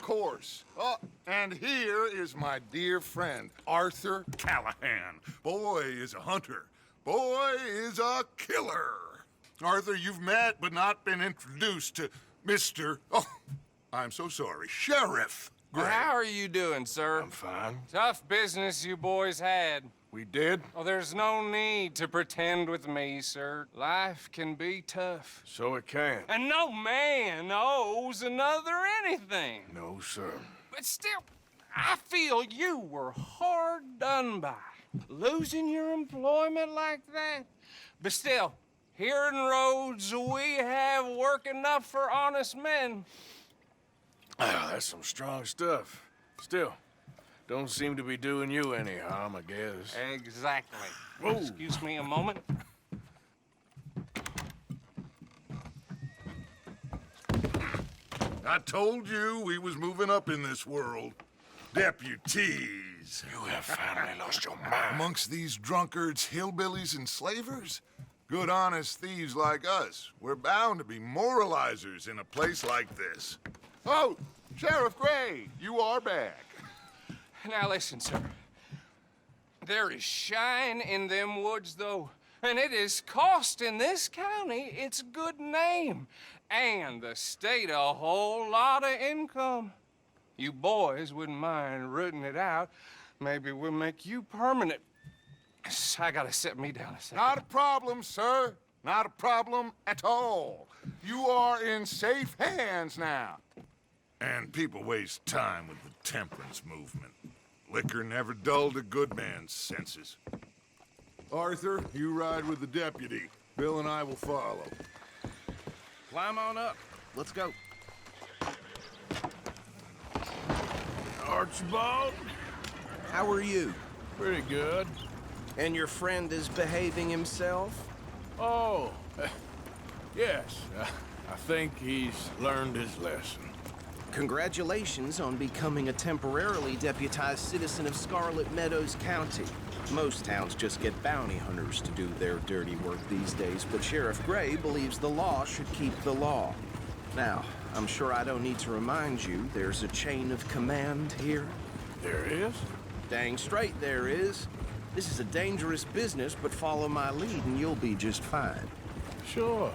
course. Oh, and here is my dear friend, Arthur Callahan. Boy is a hunter. Boy is a killer. Arthur, you've met but not been introduced to Mr. Oh, I'm so sorry, Sheriff Gray. How are you doing, sir? I'm fine. Tough business you boys had. We did? Oh, there's no need to pretend with me, sir. Life can be tough. So it can. And no man owes another anything. No, sir. But still, I feel you were hard done by. Losing your employment like that. But still, here in Rhodes, we have work enough for honest men. Ah, that's some strong stuff. Still, don't seem to be doing you any harm, I guess. Exactly. Whoa. Excuse me a moment. I told you we was moving up in this world. Deputies. You have finally lost your mind. Amongst these drunkards, hillbillies, and slavers? Good, honest thieves like us. We're bound to be moralizers in a place like this. Oh, Sheriff Gray, you are back. Now listen, sir. There is shine in them woods, though, and it is costing this county its good name and the state a whole lot of income. You boys wouldn't mind rooting it out. Maybe we'll make you permanent. I gotta sit me down a second. Not a problem, sir. Not a problem at all. You are in safe hands now. And people waste time with the temperance movement. Liquor never dulled a good man's senses. Arthur, you ride with the deputy. Bill and I will follow. Climb on up. Let's go. Archibald? How are you? Pretty good. And your friend is behaving himself? Oh, yes. I think he's learned his lesson. Congratulations on becoming a temporarily deputized citizen of Scarlet Meadows County. Most towns just get bounty hunters to do their dirty work these days, but Sheriff Gray believes the law should keep the law. Now, I'm sure I don't need to remind you there's a chain of command here. There is? Dang straight there is. This is a dangerous business, but follow my lead and you'll be just fine. Sure.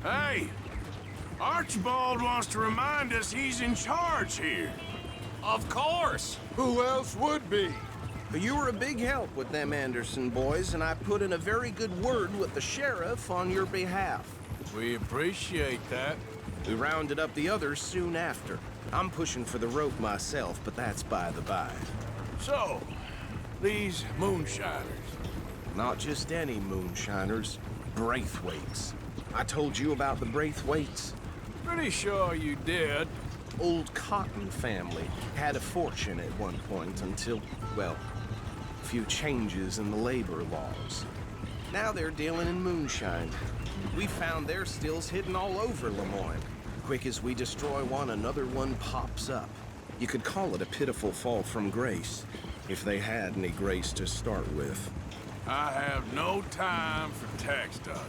Hey! Archibald wants to remind us he's in charge here. Of course. Who else would be? But you were a big help with them Anderson boys, and I put in a very good word with the sheriff on your behalf. We appreciate that. We rounded up the others soon after. I'm pushing for the rope myself, but that's by the by. So, these moonshiners. Not just any moonshiners, Braithwaites. I told you about the Braithwaites. Pretty sure you did. Old Cotton family had a fortune at one point until, well, a few changes in the labor laws. Now they're dealing in moonshine. We found their stills hidden all over Lemoyne. Quick as we destroy one, another one pops up. You could call it a pitiful fall from grace, if they had any grace to start with. I have no time for tax dodgers.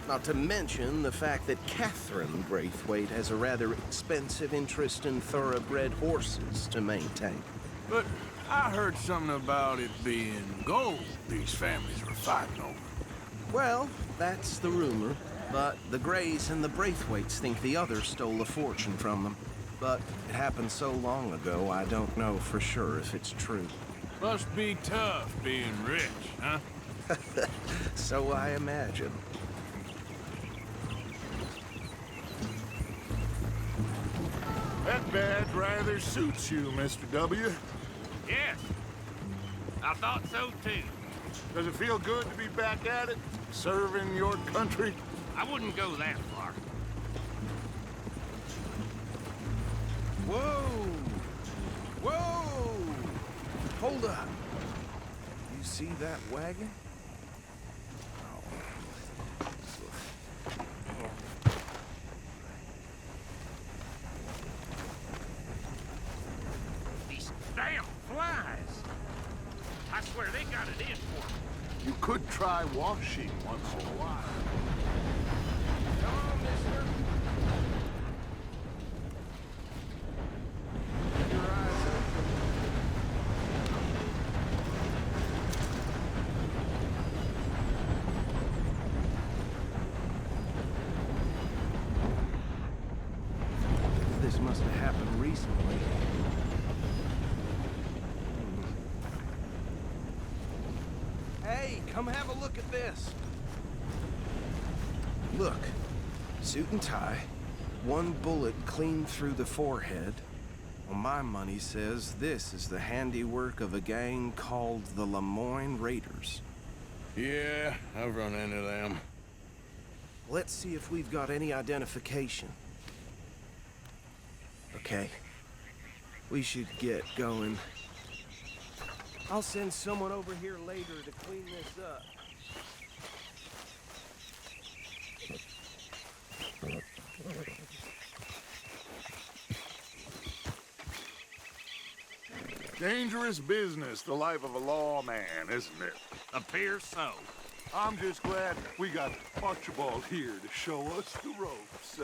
Not to mention the fact that Catherine Braithwaite has a rather expensive interest in thoroughbred horses to maintain. But I heard something about it being gold these families were fighting over. Well, that's the rumor. But the Grays and the Braithwaites think the others stole a fortune from them. But it happened so long ago, I don't know for sure if it's true. Must be tough being rich, huh? So I imagine. That badge rather suits you, Mr. W. Yes, I thought so too. Does it feel good to be back at it, serving your country? I wouldn't go that far. Whoa! Whoa! Hold up. You see that wagon? These damn flies. I swear they got it in for me. You could try washing once in a while. Come on, mister. this must have happened recently. Hey, come have a look at this. Look, suit and tie, one bullet clean through the forehead. Well, my money says this is the handiwork of a gang called the Lemoyne Raiders. Yeah, I've run into them. Let's see if we've got any identification. Okay. We should get going. I'll send someone over here later to clean this up. Dangerous business, the life of a lawman, isn't it? Appears so. I'm just glad we got Archibald here to show us the ropes.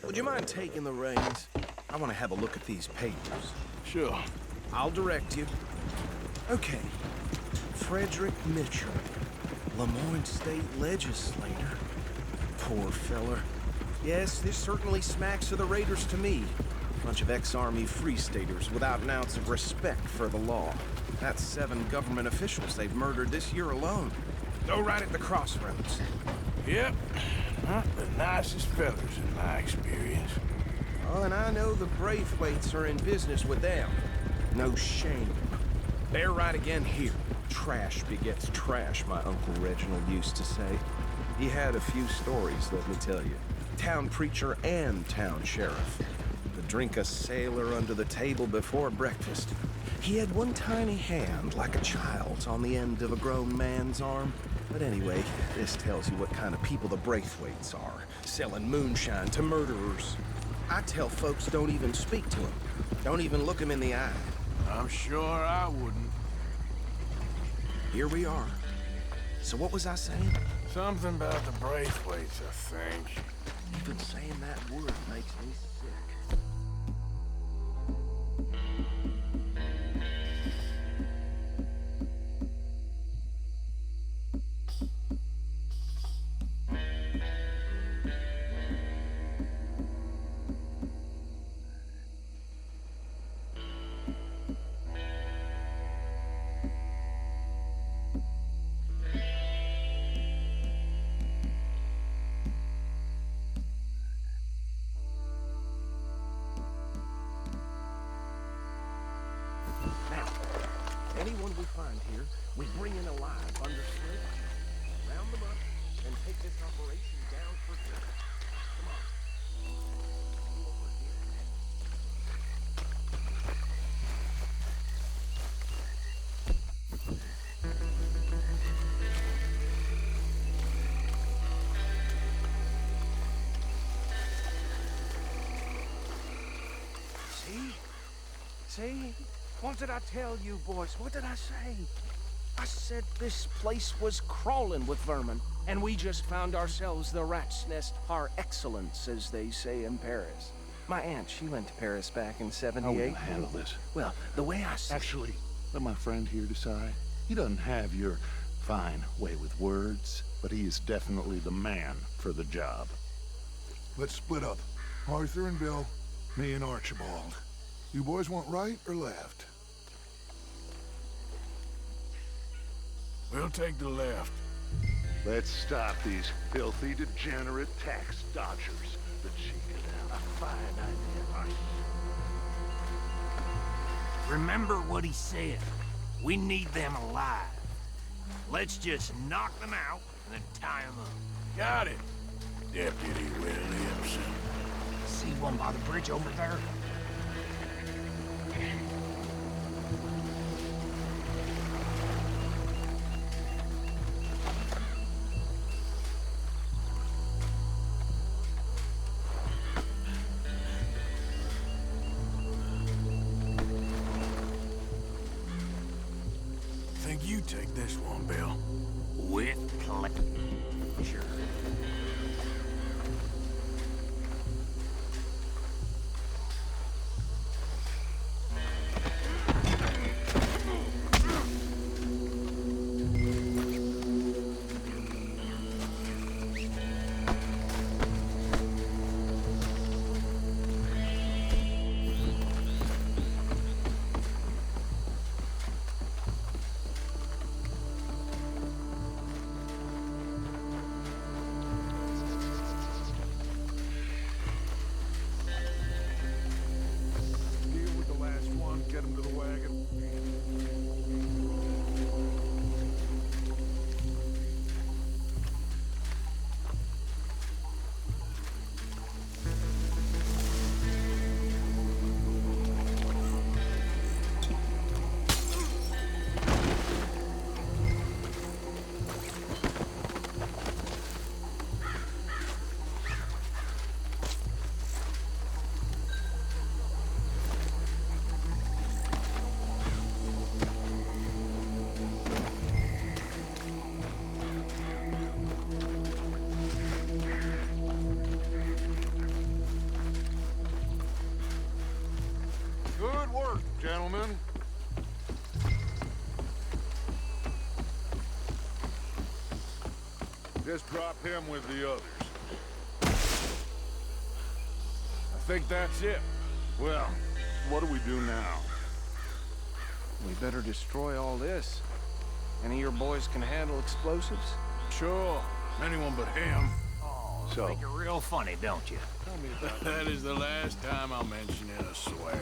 Would you mind taking the reins? I want to have a look at these papers. Sure. I'll direct you. Okay. Frederick Mitchell, Lemoyne State Legislator. Poor feller. Yes, this certainly smacks of the Raiders to me. Bunch of ex-Army Free Staters without an ounce of respect for the law. That's 7 government officials they've murdered this year alone. Go right at the crossroads. Yep. Not the nicest fellas in my experience. Oh, and I know the Braithwaites are in business with them. No shame. They're right again here. Trash begets trash, my Uncle Reginald used to say. He had a few stories, let me tell you. Town preacher and town sheriff. Would drink a sailor under the table before breakfast. He had one tiny hand, like a child's, on the end of a grown man's arm. But anyway, this tells you what kind of people the Braithwaites are. Selling moonshine to murderers. I tell folks don't even speak to them. Don't even look them in the eye. I'm sure I wouldn't. Here we are. So what was I saying? Something about the Braithwaites, I think. Even saying that word makes me sick. Anyone we find here, we bring in alive, understood? Round them up and take this operation down for good. Come on. You over here. See? What did I tell you, boys? What did I say? I said this place was crawling with vermin, and we just found ourselves the rat's nest par excellence, as they say in Paris. My aunt, she went to Paris back in '78. How will you handle this? Well, the way I see Actually, let my friend here decide. He doesn't have your fine way with words, but he is definitely the man for the job. Let's split up. Arthur and Bill, me and Archibald. You boys want right or left? We'll take the left. Let's stop these filthy, degenerate tax dodgers. The cheek of them. A fine idea. Remember what he said. We need them alive. Let's just knock them out and then tie them up. Got it, Deputy Williamson. See one by the bridge over there? Think you take this one, Bill? With pleasure. Good work, gentlemen. Just drop him with the others. I think that's it. Well, what do we do now? We better destroy all this. Any of your boys can handle explosives? Sure. Anyone but him. So make it real funny, don't you? Tell me about that. Is the last time I'll mention it, I swear.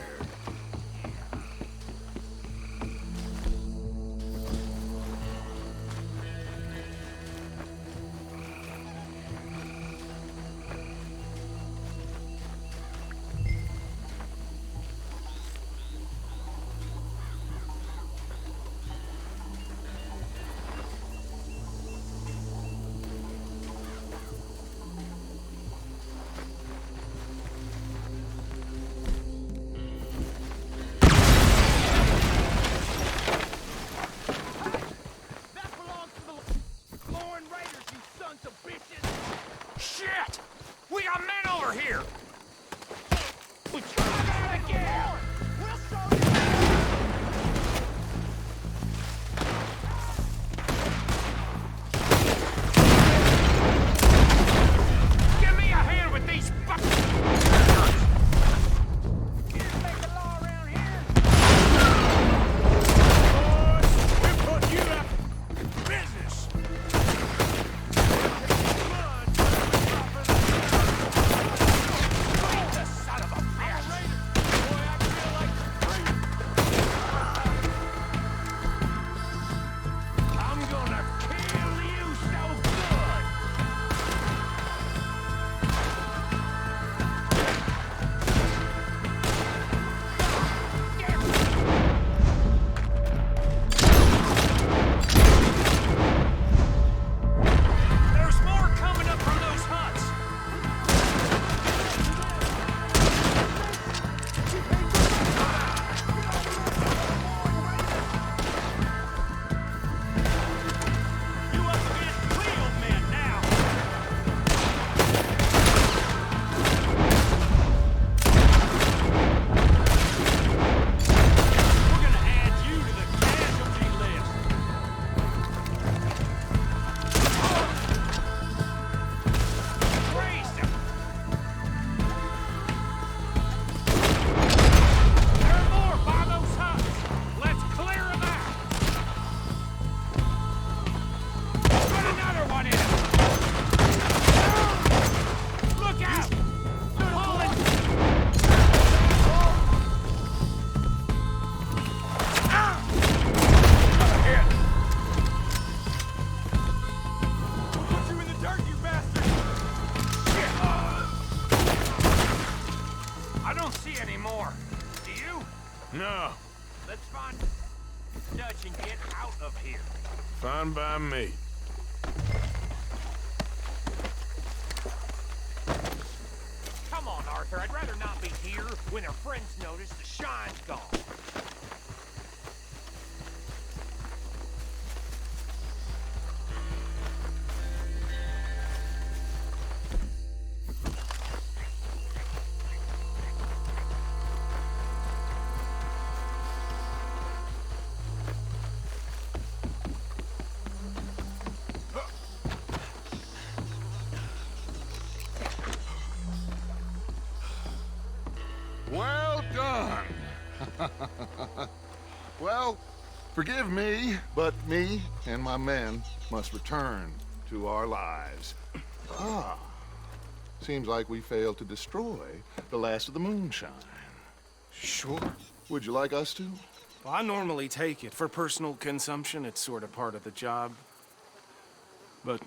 Shit! We got men over here! Give me a hand with these fucking... We're putting you out of business. There's more coming up from those huts! You up against real men now! We're gonna add you to the casualty list! Raise them! There are more by those huts! Let's clear them out! Put another one in! Look out! Pulling! Put you in the dirt, you bastard! I don't see any more. Do you? No, Let's find Dutch and get out of here. fine by me. Come on, Arthur. I'd rather not be here when our friends notice the shine's gone. Well done. Well, forgive me, but me and my men must return to our lives. Seems like we failed to destroy the last of the moonshine. Sure. Would you like us to? Well, I normally take it. For personal consumption, it's sort of part of the job. But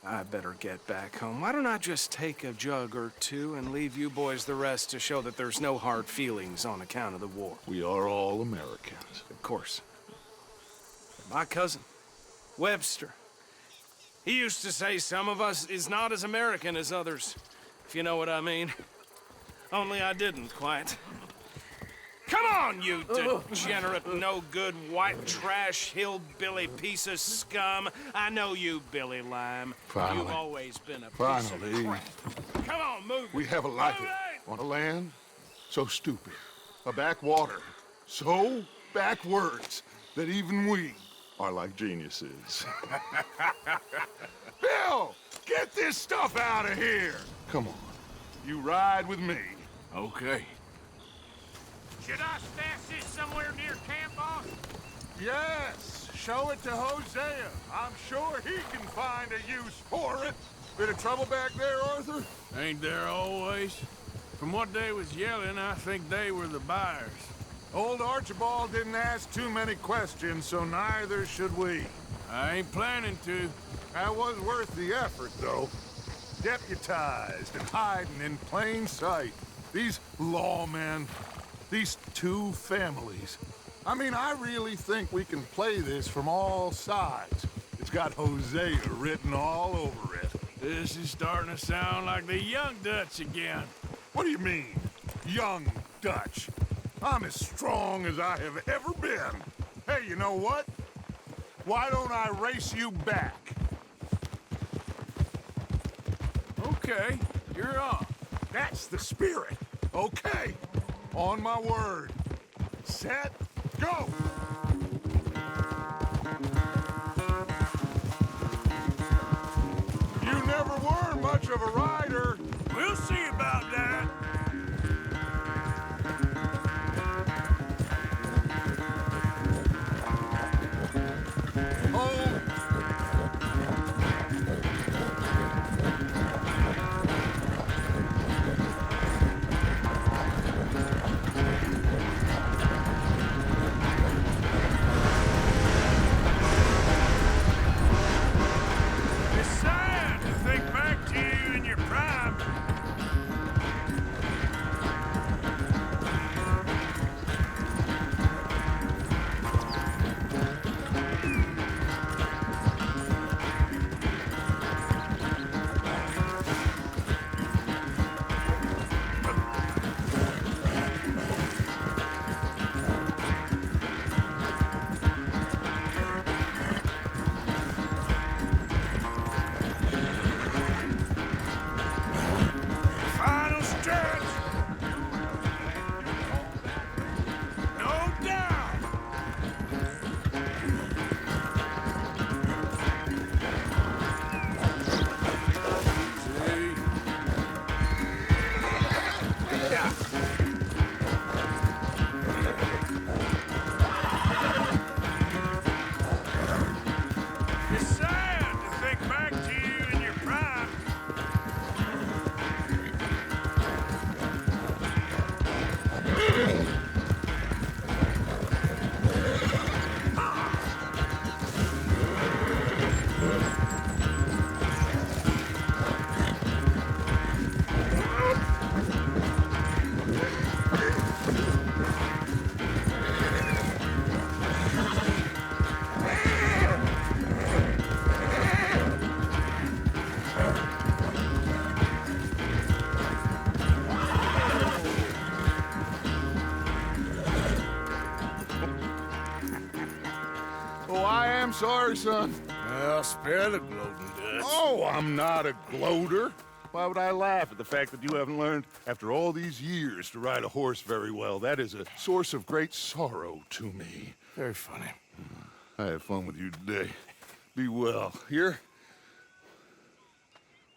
I better get back home. Why don't I just take a jug or two and leave you boys the rest to show that there's no hard feelings on account of the war? We are all Americans. Of course. My cousin, Webster, he used to say some of us is not as American as others, if you know what I mean. Only I didn't quite. Come on, you degenerate, no-good, white trash, hillbilly piece of scum. I know you, Billy Lime. Finally. You've always been a piece Finally. of crap. Come on, move. We have a life Move it! on a land so stupid, A backwater. So backwards that even we are like geniuses. Bill, get this stuff out of here! Come on, you ride with me. Okay. Should I stash this somewhere near camp, boss? Yes, show it to Hosea. I'm sure he can find a use for it. Bit of trouble back there, Arthur? Ain't there always? From what they was yelling, I think they were the buyers. Old Archibald didn't ask too many questions, so neither should we. I ain't planning to. That was worth the effort, though. Deputized and hiding in plain sight. These lawmen, these two families. I mean, I really think we can play this from all sides. It's got Hosea written all over it. This is starting to sound like the Young Dutch again. What do you mean, young Dutch? I'm as strong as I have ever been. Hey, you know what? Why don't I race you back? Okay, you're on. That's the spirit. Okay, on my word. Set, go! You never were much of a rider. We'll see about that. Hold. It's sad to think back to you in your prime. Final stretch. No doubt. See? It's sad to think back to you in your prime. Oh, I am sorry, son. Well, spare the gloating, Dutch. Oh, I'm not a gloater. Why would I laugh at the fact that you haven't learned, after all these years, to ride a horse very well? That is a source of great sorrow to me. Very funny. I had fun with you today. Be well. Here?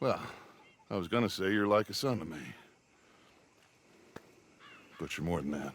Well, I was gonna say you're like a son to me. But you're more than that.